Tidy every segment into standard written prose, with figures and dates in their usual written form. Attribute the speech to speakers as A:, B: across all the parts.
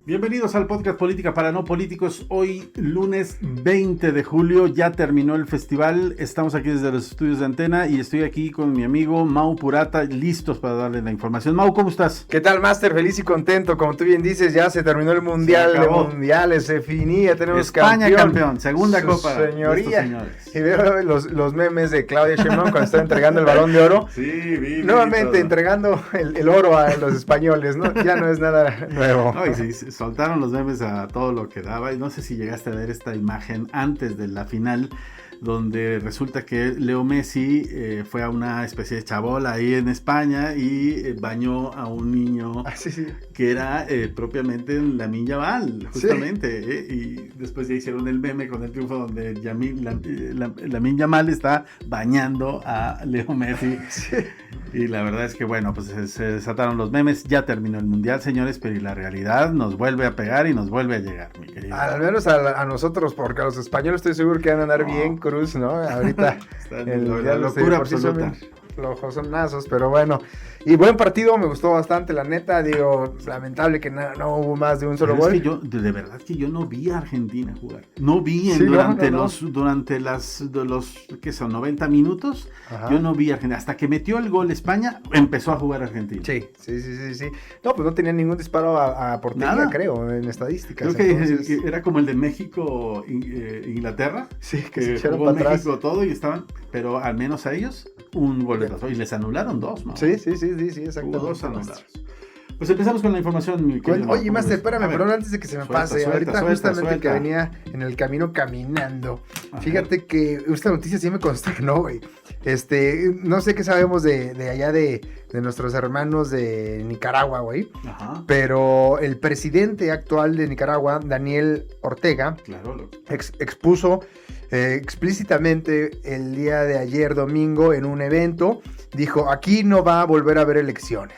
A: Bienvenidos al podcast Política para No Políticos. Hoy, lunes 20 de julio, ya terminó el festival. Estamos aquí desde los estudios de Antena y estoy aquí con mi amigo Mau Purata, listos para darle la información. Mau, ¿cómo estás?
B: ¿Qué tal, Master? Feliz y contento. Como tú bien dices, ya se terminó el Mundial de Mundiales, se finía, tenemos
A: España campeón, segunda copa.
B: Señoría. Y veo los memes de Claudia Sheinbaum cuando está entregando el Balón de Oro.
A: Sí, vi
B: nuevamente entregando el oro a los españoles, ¿no? Ya no es nada nuevo.
A: No, y sí, soltaron los memes a todo lo que daba. Y no sé si llegaste a ver esta imagen antes de la final, donde resulta que Leo Messi fue a una especie de chabola ahí en España y bañó a un niño que era propiamente Lamine Yamal, justamente. Y después ya hicieron el meme con el triunfo donde Lamine Yamal está bañando a Leo Messi.
B: Sí.
A: Y la verdad es que, bueno, pues se desataron los memes. Ya terminó el Mundial, señores, pero la realidad nos vuelve a pegar y nos vuelve a llegar, mi querido.
B: Al menos a nosotros, porque a los españoles estoy seguro que van a andar bien cruz, ¿no? Ahorita
A: la locura absoluta.
B: Son nazos, pero bueno. Y buen partido, me gustó bastante, la neta. Digo, lamentable que no hubo más de un solo gol.
A: Es que de verdad que yo no vi a Argentina jugar. No vi durante los ¿qué son? 90 minutos. Ajá. Yo no vi a Argentina. Hasta que metió el gol España, empezó a jugar Argentina.
B: Sí. No, pues no tenía ningún disparo a portería, creo, en estadísticas.
A: Creo que era como el de México, Inglaterra.
B: Sí, que
A: se
B: echaron
A: jugó
B: para
A: México
B: atrás.
A: Todo y estaban, pero al menos a ellos, un goletazo. Y les anularon dos, ¿no?
B: Sí, exactamente.
A: Hubo dos anulados. Pues empezamos con la información, mi querido.
B: Oye, Master, espérame, perdón, antes de que se me pase. Ahorita justamente que venía en el camino caminando. Ajá. Fíjate que esta noticia sí me consternó, güey. No sé qué sabemos de allá de nuestros hermanos de Nicaragua, güey. Ajá. Pero el presidente actual de Nicaragua, Daniel Ortega, expuso explícitamente el día de ayer domingo en un evento, dijo: aquí no va a volver a haber elecciones.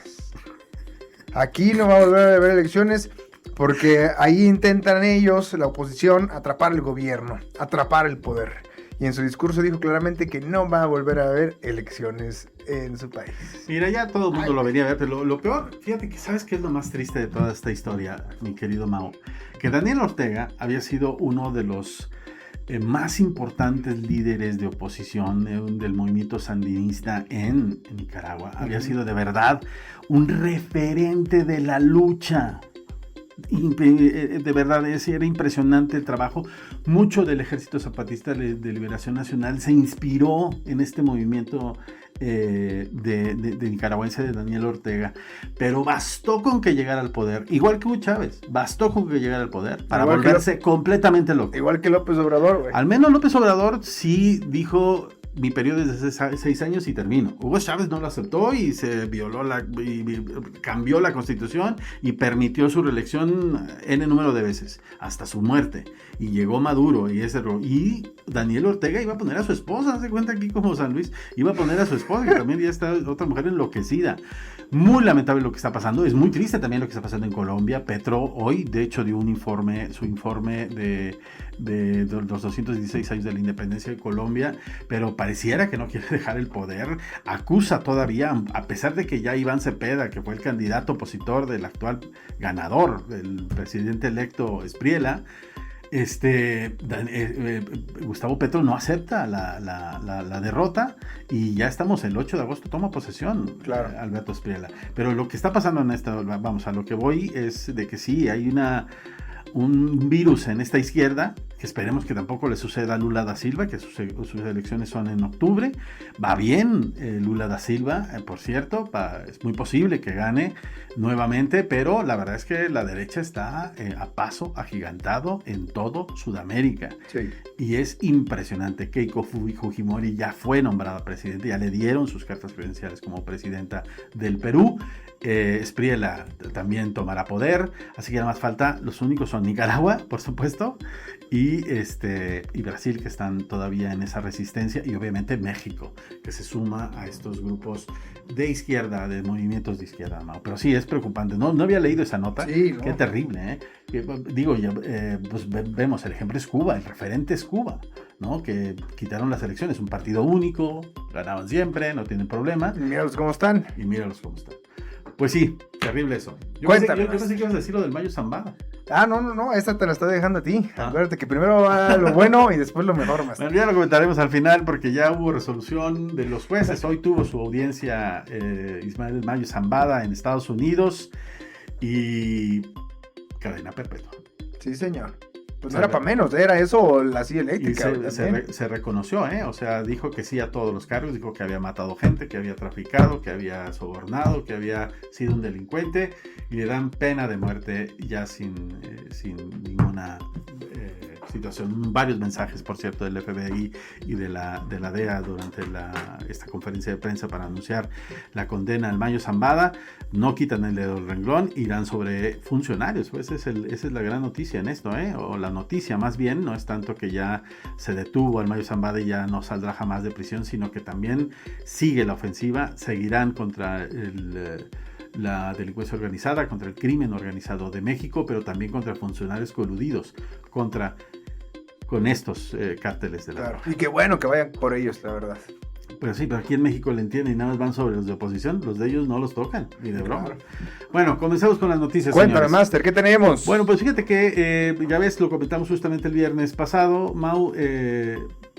B: Aquí no va a volver a haber elecciones porque ahí intentan ellos, la oposición, atrapar el gobierno, atrapar el poder. Y en su discurso dijo claramente que no va a volver a haber elecciones en su país.
A: Mira, ya todo el mundo lo venía a ver, pero lo peor, fíjate que ¿sabes qué es lo más triste de toda esta historia, mi querido Mao? Que Daniel Ortega había sido uno de los más importantes líderes de oposición del movimiento sandinista en Nicaragua. Había sido de verdad un referente de la lucha. De verdad, era impresionante el trabajo. Mucho del Ejército Zapatista de Liberación Nacional se inspiró en este movimiento de nicaragüense de Daniel Ortega, pero bastó con que llegara al poder, igual que Hugo Chávez, bastó con que llegara al poder para volverse completamente loco.
B: Igual que López Obrador, güey.
A: Al menos López Obrador sí dijo: mi periodo es de 6 años y termino. Hugo Chávez no lo aceptó y se violó cambió la Constitución y permitió su reelección N número de veces, hasta su muerte. Y llegó Maduro y Daniel Ortega iba a poner a su esposa, se cuenta aquí como San Luis, iba a poner a su esposa, que también ya está otra mujer enloquecida. Muy lamentable lo que está pasando, es muy triste también lo que está pasando en Colombia. Petro hoy, de hecho, dio su informe de los 216 años de la independencia de Colombia, pero pareciera que no quiere dejar el poder. Acusa todavía, a pesar de que ya Iván Cepeda, que fue el candidato opositor del actual ganador, del presidente electo Espriella, Gustavo Petro no acepta la derrota y ya estamos el 8 de agosto, toma posesión Alberto Espriella. Pero lo que está pasando en esto, vamos, a lo que voy es de que sí, hay un virus en esta izquierda, que esperemos que tampoco le suceda a Lula da Silva, que sus elecciones son en octubre. Va bien Lula da Silva, por cierto, es muy posible que gane nuevamente, pero la verdad es que la derecha está a paso agigantado en todo Sudamérica. Sí. Y es impresionante. Keiko Fujimori ya fue nombrada presidenta, ya le dieron sus cartas credenciales como presidenta del Perú. Espriella también tomará poder, así que nada más falta, los únicos son Nicaragua, por supuesto, y Brasil, que están todavía en esa resistencia, y obviamente México, que se suma a estos grupos de izquierda, de movimientos de izquierda, ¿no? Pero sí, es preocupante. No había leído esa nota. Sí, ¿no? Qué terrible, ¿eh? Pues vemos, el ejemplo es Cuba, el referente es Cuba, ¿no? Que quitaron las elecciones, un partido único, Ganaban siempre, no tienen problema.
B: Y míralos cómo están.
A: Pues sí, terrible eso. Yo pensé que ibas a decir lo del Mayo Zambada.
B: No, esta te la estoy dejando a ti. Acuérdate que primero va lo bueno y después lo mejor, más.
A: Bueno, ya lo comentaremos al final porque ya hubo resolución de los jueces. Hoy tuvo su audiencia Ismael Mayo Zambada en Estados Unidos y cadena perpetua.
B: Sí, señor. Pues no era para menos, era eso la silla eléctrica.
A: Y se reconoció, o sea, dijo que sí a todos los cargos, dijo que había matado gente, que había traficado, que había sobornado, que había sido un delincuente, y le dan pena de muerte ya sin ninguna situación. Varios mensajes, por cierto, del FBI y de la DEA durante esta conferencia de prensa para anunciar la condena al Mayo Zambada. No quitan el dedo del renglón, irán sobre funcionarios. Pues esa es la gran noticia en esto, o la noticia más bien, no es tanto que ya se detuvo al Mayo Zambada y ya no saldrá jamás de prisión, sino que también sigue la ofensiva, seguirán contra la delincuencia organizada, contra el crimen organizado de México, pero también contra funcionarios coludidos, con estos cárteles de la droga.
B: Y qué bueno que vayan por ellos, la verdad.
A: Pero sí, pero aquí en México le entienden y nada más van sobre los de oposición, los de ellos no los tocan, ni de broma. Claro. Bueno, comenzamos con las noticias.
B: Cuéntame, Master, ¿qué tenemos?
A: Bueno, pues fíjate que, ya ves, lo comentamos justamente el viernes pasado, Mau,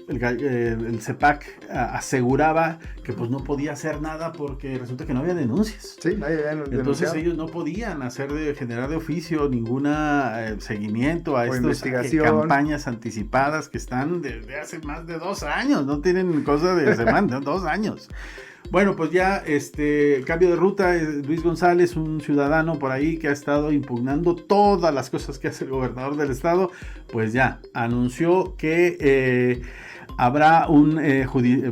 A: el CEPAC aseguraba que pues no podía hacer nada porque resulta que no había denuncias.
B: Sí, nadie había
A: denunciado.
B: Entonces
A: ellos no podían generar de oficio ninguna seguimiento a estas campañas anticipadas que están desde hace más de 2 años, no tienen cosa de semana, 2 años. Bueno, pues ya cambio de ruta. Luis González, un ciudadano por ahí que ha estado impugnando todas las cosas que hace el gobernador del estado, pues ya anunció que habrá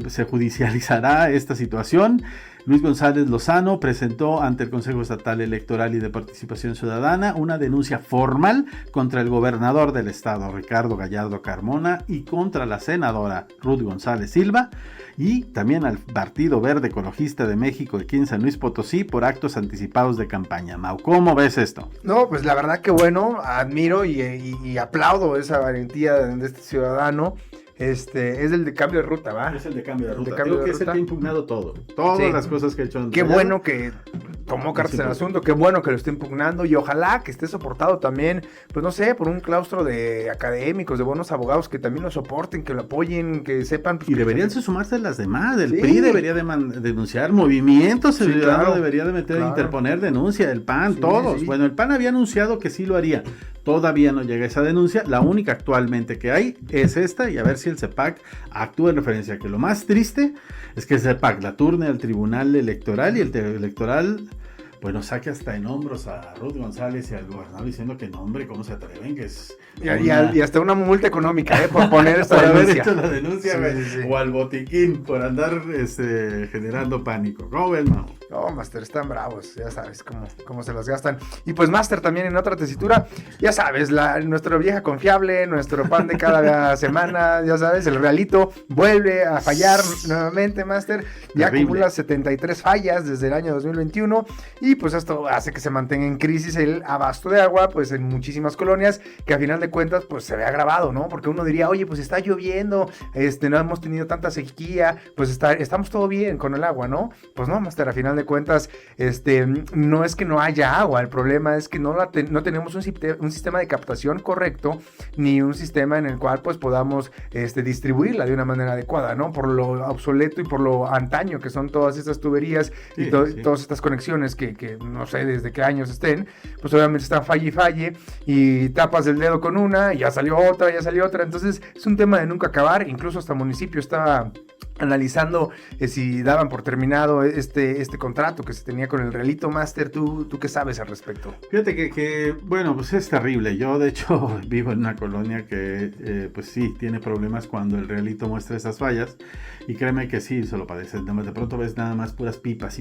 A: se judicializará esta situación. Luis González Lozano presentó ante el Consejo Estatal Electoral y de Participación Ciudadana una denuncia formal contra el gobernador del estado, Ricardo Gallardo Carmona, y contra la senadora Ruth González Silva, y también al Partido Verde Ecologista de México aquí en San Luis Potosí por actos anticipados de campaña. Mau, ¿cómo ves esto?
B: No, pues la verdad que bueno, admiro y aplaudo esa valentía de este ciudadano. Es el de cambio de ruta, ¿va?
A: Es el de cambio de ruta. Creo que es el que ha impugnado todas las cosas que ha hecho.
B: Qué bueno que tomó cartas en el asunto, qué bueno que lo esté impugnando y ojalá que esté soportado también, pues no sé, por un claustro de académicos, de buenos abogados que también lo soporten, que lo apoyen, que sepan. Pues,
A: y deberían sumarse las demás. El PRI debería denunciar, Movimiento Ciudadano debería de interponer denuncia, el PAN, todos. Sí. Bueno, el PAN había anunciado que sí lo haría. Todavía no llega esa denuncia. La única actualmente que hay es esta, y a ver si el CEPAC actúa en referencia. Que lo más triste es que el CEPAC la turne al Tribunal Electoral y el electoral bueno, saque hasta en hombros a Ruth González y al gobernador diciendo que no, hombre, ¿cómo se atreven? Que es
B: y hasta una multa económica, por poner esta
A: por
B: denuncia.
A: Haber hecho la denuncia, sí. O al botiquín por andar generando pánico. ¿Cómo ven, Mau?
B: No, Master, están bravos, ya sabes cómo se las gastan. Y pues, Master, también en otra tesitura, ya sabes, nuestra vieja confiable, nuestro pan de cada semana, ya sabes, el realito vuelve a fallar nuevamente, Master. Ya acumula 73 fallas desde el año 2021 y pues esto hace que se mantenga en crisis el abasto de agua, pues en muchísimas colonias, que a final de cuentas, pues se ve agravado, ¿no? Porque uno diría, oye, pues está lloviendo, no hemos tenido tanta sequía, pues estamos todo bien con el agua, ¿no? Pues no, Master, a final de cuentas, no es que no haya agua, el problema es que no tenemos un sistema de captación correcto, ni un sistema en el cual pues podamos distribuirla de una manera adecuada, ¿no? Por lo obsoleto y por lo antaño que son todas estas tuberías y todas estas conexiones que no sé desde qué años estén, pues obviamente están falle y tapas el dedo con una y ya salió otra, entonces es un tema de nunca acabar. Incluso hasta el municipio estaba analizando si daban por terminado este contrato que se tenía con el Realito. Master, ¿tú qué sabes al respecto?
A: Fíjate que bueno, pues es terrible. Yo de hecho vivo en una colonia que pues sí, tiene problemas cuando el Realito muestra esas fallas, y créeme que sí, se lo padeces. De pronto ves nada más puras pipas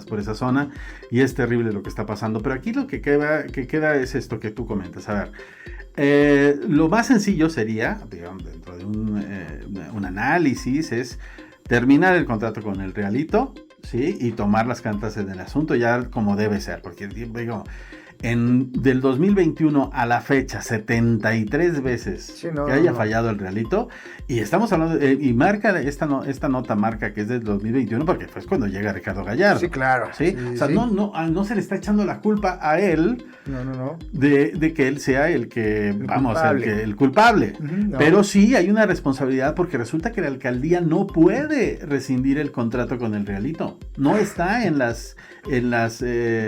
A: por esa zona, y es terrible lo que está pasando. Pero aquí lo que queda es esto que tú comentas. A ver, lo más sencillo sería, digamos, dentro de un análisis, es terminar el contrato con el Realito, ¿sí? Y tomar las cartas en el asunto ya como debe ser, porque digo, del 2021 a la fecha, 73 veces que haya fallado el realito, y estamos hablando, y marca, esta nota marca que es del 2021, porque fue cuando llega Ricardo Gallardo.
B: Sí, claro.
A: ¿Sí? O sea, no se le está echando la culpa a él de que él sea el culpable.
B: No.
A: Pero sí hay una responsabilidad, porque resulta que la alcaldía no puede rescindir el contrato con el realito. No está en las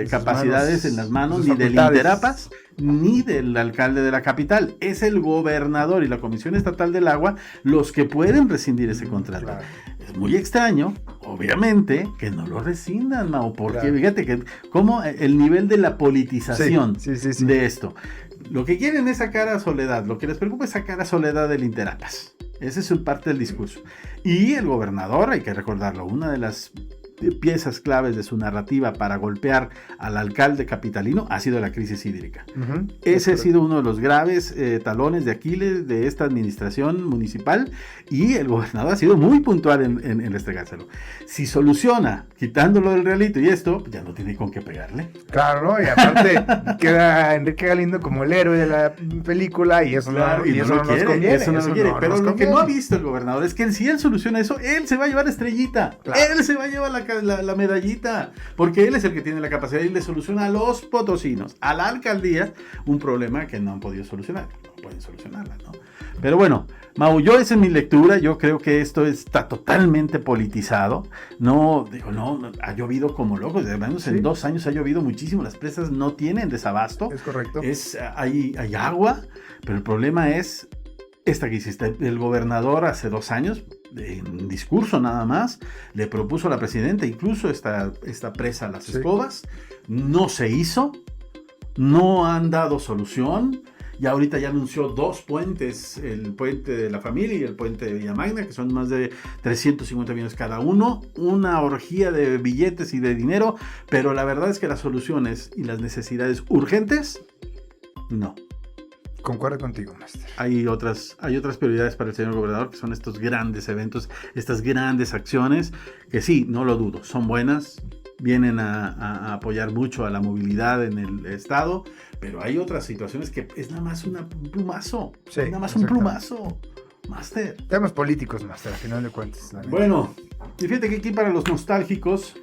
A: capacidades, en las manos ni del Interapas ni del alcalde de la capital. Es el gobernador y la Comisión Estatal del Agua los que pueden rescindir ese contrato. Claro. Es muy extraño, obviamente, que no lo rescindan, Mau, porque fíjate que como el nivel de la politización de esto. Lo que quieren es sacar a Soledad, lo que les preocupa es sacar a Soledad del Interapas. Esa es parte del discurso. Y el gobernador, hay que recordarlo, una de las piezas claves de su narrativa para golpear al alcalde capitalino ha sido la crisis hídrica. Ese ha sido uno de los graves talones de Aquiles de esta administración municipal, y el gobernador ha sido muy puntual en restregárselo. Si soluciona quitándolo del realito y esto, ya no tiene con qué pegarle.
B: Claro, ¿no? Y aparte queda Enrique Galindo como el héroe de la película, y eso no nos conviene.
A: Pero lo que no ha visto el gobernador es que si él soluciona eso, él se va a llevar estrellita. Claro. Él se va a llevar la medallita, porque él es el que tiene la capacidad y le soluciona a los potosinos, a la alcaldía, un problema que no han podido solucionar. No pueden solucionarla, ¿no? Pero bueno, Mau, esa es mi lectura. Yo creo que esto está totalmente politizado. No, ha llovido como loco. De menos en 2 años ha llovido muchísimo. Las presas no tienen desabasto.
B: Es correcto.
A: Hay agua, pero el problema es esta que hiciste. El gobernador hace 2 años, en discurso nada más, le propuso a la presidenta incluso esta presa Las Escobas. No se hizo, no han dado solución. Y ahorita ya anunció 2 puentes, el puente de la familia y el puente de Villamagna, que son más de 350 millones cada uno, una orgía de billetes y de dinero, pero la verdad es que las soluciones y las necesidades urgentes, no.
B: Concuerdo contigo, Master.
A: Hay otras prioridades para el señor gobernador, que son estos grandes eventos, estas grandes acciones, que sí, no lo dudo, son buenas, vienen a apoyar mucho a la movilidad en el estado, pero hay otras situaciones que es nada más un plumazo, un plumazo, Master.
B: Temas políticos, Master, al final de cuentas.
A: Bueno, y fíjate que aquí para los nostálgicos,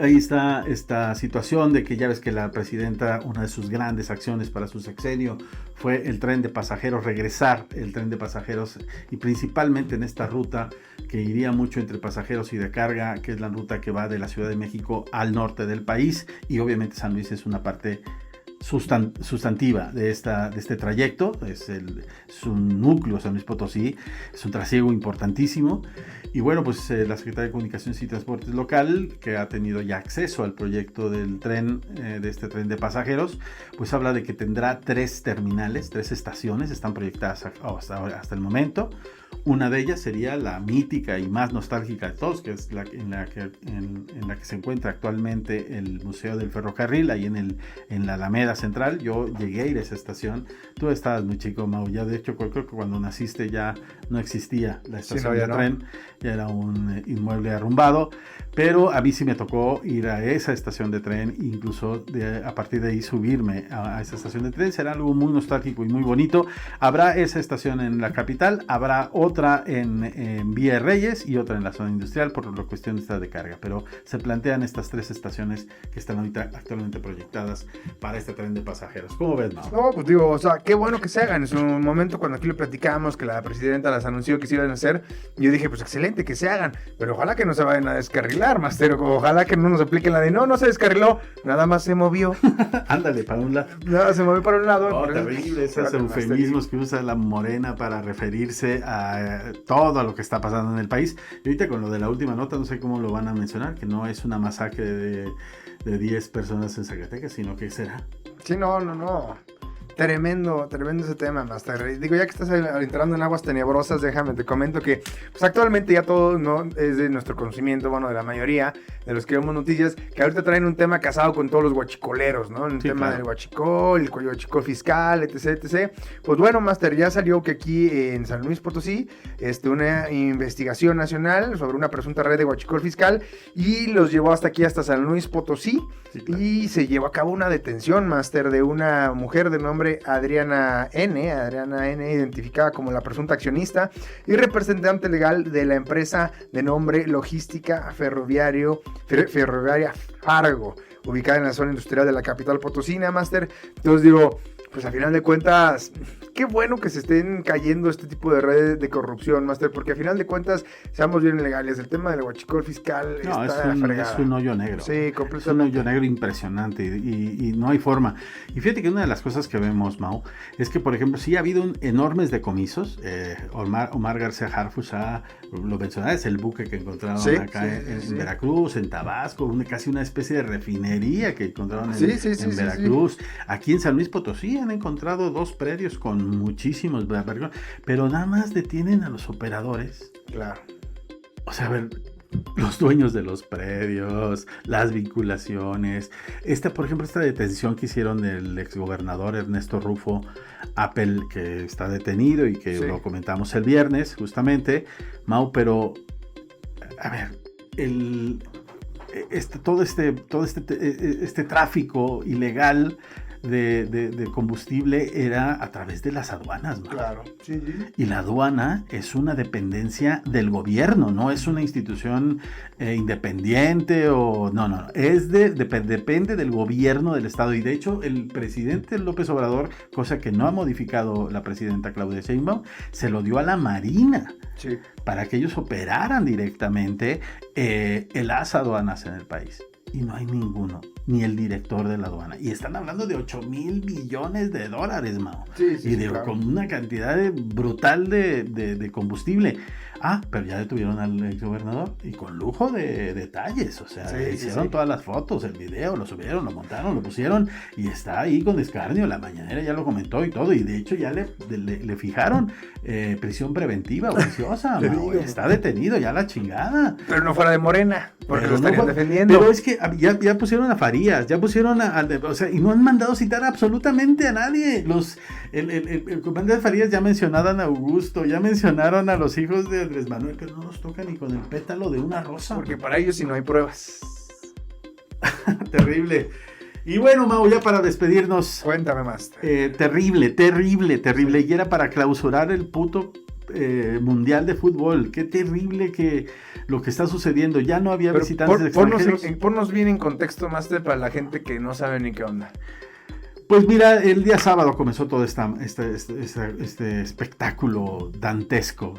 A: ahí está esta situación de que ya ves que la presidenta, una de sus grandes acciones para su sexenio fue el tren de pasajeros, regresar el tren de pasajeros, y principalmente en esta ruta que iría mucho entre pasajeros y de carga, que es la ruta que va de la Ciudad de México al norte del país, y obviamente San Luis es una parte sustantiva de este trayecto, es un núcleo, San Luis Potosí, es un trasiego importantísimo. Y bueno, pues la Secretaría de Comunicaciones y Transportes local, que ha tenido ya acceso al proyecto del tren, de este tren de pasajeros, pues habla de que tendrá 3 terminales, 3 estaciones, están proyectadas hasta el momento. Una de ellas sería la mítica y más nostálgica de todos, que es en la que se encuentra actualmente el Museo del Ferrocarril, ahí en la Alameda Central. Yo llegué a ir a esa estación. Tú estabas muy chico, Mau. Ya de hecho creo que cuando naciste ya no existía la estación de tren, ya era un inmueble arrumbado. Pero a mí sí me tocó ir a esa estación de tren, incluso a partir de ahí subirme a esa estación de tren. Será algo muy nostálgico y muy bonito. Habrá esa estación en la capital, habrá otra en Vía Reyes y otra en la zona industrial por la cuestión esta de carga, pero se plantean estas 3 estaciones que están ahorita actualmente proyectadas para este tren de pasajeros. ¿Cómo ves, Mau?
B: No, pues digo, o sea, qué bueno que se hagan. En su momento, cuando aquí lo platicamos, que la presidenta las anunció que se iban a hacer, yo dije, pues excelente que se hagan, pero ojalá que no se vayan a descarrilar, Master. Ojalá que no nos apliquen la de no se descarriló, nada más se movió.
A: Ándale, para un lado.
B: Nada, se movió para un lado.
A: No, terrible, esos eufemismos que usa la Morena para referirse a todo lo que está pasando en el país. Y ahorita con lo de la última nota, no sé cómo lo van a mencionar, que no es una masacre de 10 personas en Zacatecas, sino que será.
B: Sí, no. Tremendo ese tema, Master. Digo, ya que estás entrando en aguas tenebrosas, déjame, te comento que pues actualmente ya todo, ¿no?, es de nuestro conocimiento, bueno, de la mayoría de los que vemos noticias, que ahorita traen un tema casado con todos los guachicoleros, ¿no? El tema del guachicol, el huachicol fiscal, etc. Pues bueno, Master, ya salió que aquí en San Luis Potosí, una investigación nacional sobre una presunta red de huachicol fiscal, y los llevó hasta aquí, hasta San Luis Potosí, y se llevó a cabo una detención, Master, de una mujer de nombre Adriana N, identificada como la presunta accionista y representante legal de la empresa de nombre Logística Ferroviaria Fargo, ubicada en la zona industrial de la capital potosina, Master. Entonces digo, pues a final de cuentas, qué bueno que se estén cayendo este tipo de redes de corrupción, Master, porque a final de cuentas, seamos bien legales, el tema del huachicol fiscal está fregado.
A: Es un hoyo negro.
B: Sí, completamente.
A: Es un hoyo negro impresionante y no hay forma. Y fíjate que una de las cosas que vemos, Mau, es que, por ejemplo, sí ha habido enormes decomisos. Omar García Harfuch lo mencionaba, es el buque que encontraron acá en Veracruz, en Tabasco, casi una especie de refinería que encontraron en Veracruz. Aquí en San Luis Potosí han encontrado 2 predios con muchísimos, pero nada más detienen a los operadores.
B: Claro.
A: O sea, a ver, los dueños de los predios, las vinculaciones. Por ejemplo, esta detención que hicieron del exgobernador Ernesto Rufo Apel, que está detenido y que lo comentamos el viernes, justamente, Mau, pero a ver, todo este tráfico ilegal de combustible era a través de las aduanas, ¿no?
B: Claro, sí.
A: Y la aduana es una dependencia del gobierno, no es una institución independiente o... No, depende del gobierno del estado. Y de hecho, el presidente López Obrador, cosa que no ha modificado la presidenta Claudia Sheinbaum, se lo dio a la Marina para que ellos operaran directamente las aduanas en el país. Y no hay ninguno, ni el director de la aduana. Y están hablando de $8,000 millones, Mao. Con una cantidad brutal de combustible. Pero ya detuvieron al exgobernador y con lujo de detalles. O sea, hicieron todas las fotos, el video, lo subieron, lo montaron, lo pusieron y está ahí con escarnio. La mañanera ya lo comentó y todo. Y de hecho ya le fijaron prisión preventiva oficiosa. Está detenido, ya la chingada.
B: Pero no fuera de Morena, porque lo estarían defendiendo.
A: Pero es que ya pusieron a Farías, ya pusieron y no han mandado citar absolutamente a nadie. El comandante Farías ya mencionaron a Augusto, ya mencionaron a los hijos de Andrés Manuel, pero no los toca ni con el pétalo de una rosa.
B: Porque para ellos si no hay pruebas.
A: Terrible. Y bueno, Mau, ya para despedirnos.
B: Cuéntame más.
A: Terrible. Y era para clausurar el puto mundial de fútbol. Qué terrible que lo que está sucediendo. Ya no había visitantes extranjeros.
B: Ponnos bien en contexto, Master, para la gente que no sabe ni qué onda.
A: Pues mira, el día sábado comenzó todo este espectáculo dantesco,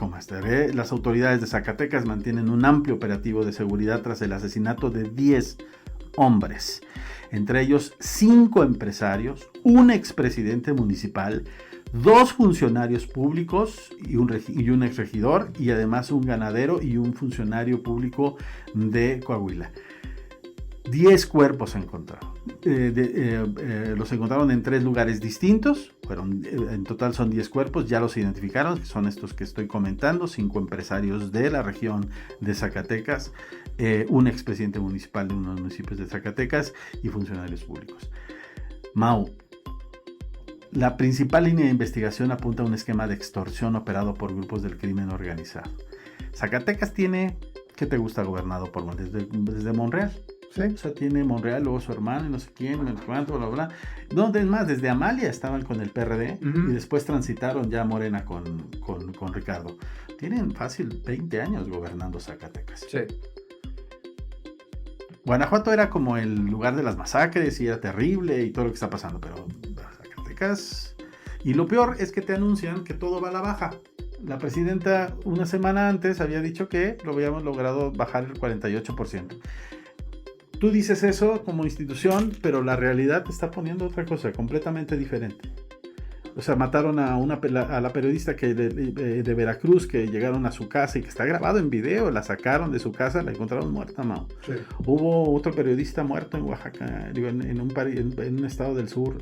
A: Master. Las autoridades de Zacatecas mantienen un amplio operativo de seguridad tras el asesinato de 10 hombres, entre ellos 5 empresarios, un expresidente municipal, 2 funcionarios públicos y un exregidor, y además un ganadero y un funcionario público de Coahuila. 10 cuerpos se encontraron. Los encontraron en 3 lugares distintos. En total son 10 cuerpos, ya los identificaron, que son estos que estoy comentando: 5 empresarios de la región de Zacatecas, un expresidente municipal de uno de los municipios de Zacatecas y funcionarios públicos. Mau, la principal línea de investigación apunta a un esquema de extorsión operado por grupos del crimen organizado. Zacatecas tiene, ¿qué te gusta? Gobernado desde Monreal.
B: Sí.
A: O sea, tiene Monreal, luego su hermano y no sé quién, no sé cuánto, bla, bla. No, es más, desde Amalia estaban con el PRD y después transitaron ya Morena con Ricardo. Tienen fácil 20 años gobernando Zacatecas.
B: Sí.
A: Guanajuato era como el lugar de las masacres y era terrible y todo lo que está pasando, pero Zacatecas... Y lo peor es que te anuncian que todo va a la baja. La presidenta una semana antes había dicho que lo habíamos logrado bajar el 48%. Tú dices eso como institución, pero la realidad te está poniendo otra cosa completamente diferente. O sea, mataron a la periodista de Veracruz, que llegaron a su casa y que está grabado en video, la sacaron de su casa, la encontraron muerta, Mau.
B: Sí.
A: Hubo otro periodista muerto en Oaxaca, digo, en un estado del sur.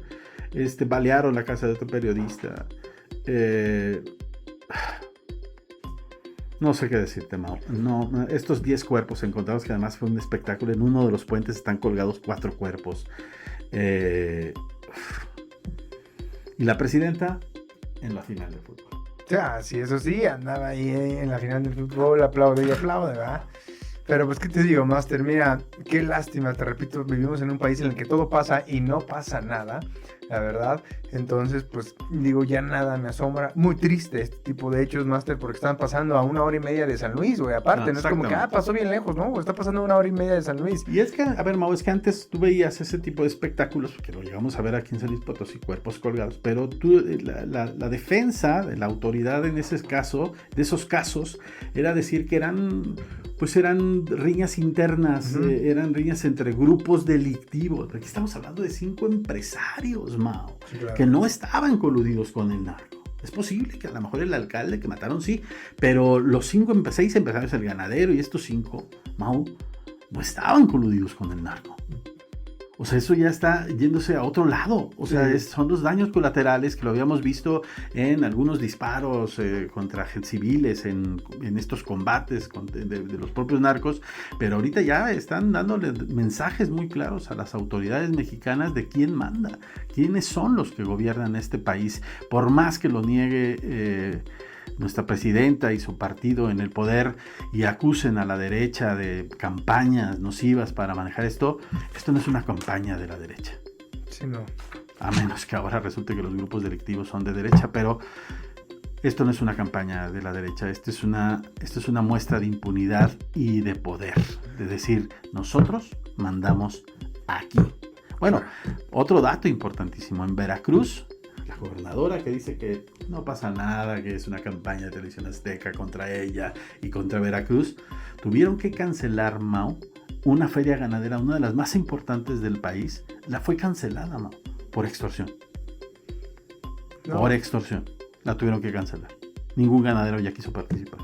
A: Balearon la casa de otro periodista. No sé qué decirte, Mau. No, estos 10 cuerpos encontrados, que además fue un espectáculo, en uno de los puentes están colgados 4 cuerpos. Y la presidenta en la final del fútbol.
B: Ya, sí, eso sí, andaba ahí en la final del fútbol, aplaude, ¿verdad? Pero pues, ¿qué te digo, Master? Mira, qué lástima, te repito, vivimos en un país en el que todo pasa y no pasa nada, la verdad. Entonces, pues, digo, ya nada me asombra. Muy triste este tipo de hechos, Master, porque están pasando a 1 hora y media de San Luis, güey. Aparte, no es como que, pasó bien lejos, ¿no? Está pasando a 1 hora y media de San Luis.
A: Y es que, a ver, Mau, es que antes tú veías ese tipo de espectáculos, porque lo llegamos a ver aquí en San Luis Potosí, cuerpos colgados, pero la defensa de la autoridad en ese caso, de esos casos, era decir que eran riñas internas, eran riñas entre grupos delictivos. Aquí estamos hablando de 5 empresarios, Mau, sí, claro, que no estaban coludidos con el narco. Es posible que a lo mejor el alcalde que mataron sí, pero los 6 empresarios, el ganadero y estos 5, Mau, no estaban coludidos con el narco. O sea, eso ya está yéndose a otro lado. O sea, son los daños colaterales que lo habíamos visto en algunos disparos contra civiles, en estos combates de los propios narcos. Pero ahorita ya están dándole mensajes muy claros a las autoridades mexicanas de quién manda, quiénes son los que gobiernan este país. Por más que lo niegue nuestra presidenta y su partido en el poder y acusen a la derecha de campañas nocivas para manejar esto no es una campaña de la derecha.
B: Sí, no.
A: A menos que ahora resulte que los grupos delictivos son de derecha, pero esto no es una campaña de la derecha, esto es una muestra de impunidad y de poder, de decir, nosotros mandamos aquí. Bueno, otro dato importantísimo, en Veracruz, la gobernadora que dice que no pasa nada, que es una campaña de Televisión Azteca contra ella y contra Veracruz, tuvieron que cancelar, Mau, una feria ganadera, una de las más importantes del país, la fue cancelada, Mau, por extorsión. No. Por extorsión, la tuvieron que cancelar. Ningún ganadero ya quiso participar.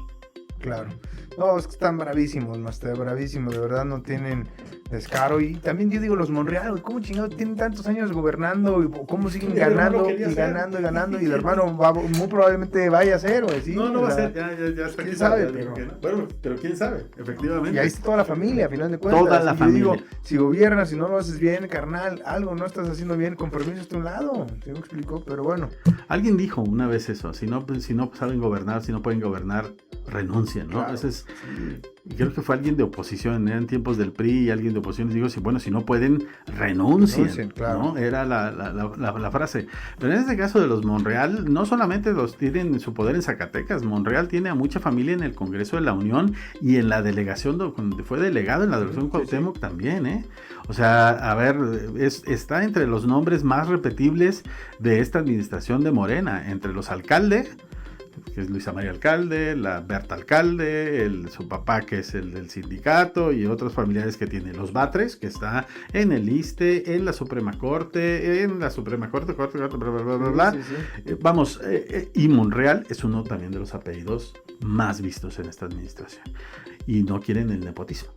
B: Claro. No, es que están bravísimos, Master, bravísimos, de verdad no tienen descaro. Y también yo digo, los Monreal, ¿cómo chingados tienen tantos años gobernando? Y ¿cómo siguen ganando y ganando? Y el hermano muy probablemente vaya a ser, güey. ¿Sí?
A: No va a ser, ya está.
B: ¿Quién sabe?
A: Pero quién sabe, efectivamente.
B: Y ahí está toda la familia, a final de cuentas.
A: Toda la familia.
B: Yo digo, si gobiernas, si no lo haces bien, carnal, algo no estás haciendo bien, con permiso hasta un lado. ¿Sí me explicó? Pero bueno.
A: Alguien dijo una vez eso, si no saben gobernar, si no pueden gobernar, renuncian, ¿no?
B: Claro.
A: Ese es, y creo que fue alguien de oposición, eran tiempos del PRI y alguien de oposición les dijo, si no pueden, renuncien, claro, ¿no? Era la frase. Pero en este caso de los Monreal, no solamente los tienen su poder en Zacatecas, Monreal tiene a mucha familia en el Congreso de la Unión y en la delegación, donde fue delegado en la delegación Cuauhtémoc también, ¿eh? O sea, a ver, está entre los nombres más repetibles de esta administración de Morena, entre los alcaldes, que es Luisa María Alcalde, la Berta Alcalde, su papá que es el del sindicato y otros familiares que tiene, los Batres, que está en el ISSSTE, en la Suprema Corte, bla, bla, bla, bla. Sí. Vamos, y Monreal es uno también de los apellidos más vistos en esta administración y no quieren el nepotismo,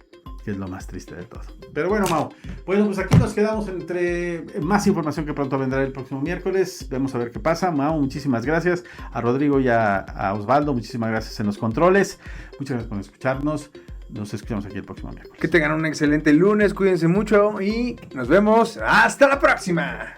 A: que es lo más triste de todo. Pero bueno, Mau, pues aquí nos quedamos entre más información que pronto vendrá el próximo miércoles. Vamos a ver qué pasa. Mau, muchísimas gracias. A Rodrigo y a Osvaldo, muchísimas gracias en los controles. Muchas gracias por escucharnos. Nos escuchamos aquí el próximo miércoles.
B: Que tengan un excelente lunes, cuídense mucho y nos vemos. ¡Hasta la próxima!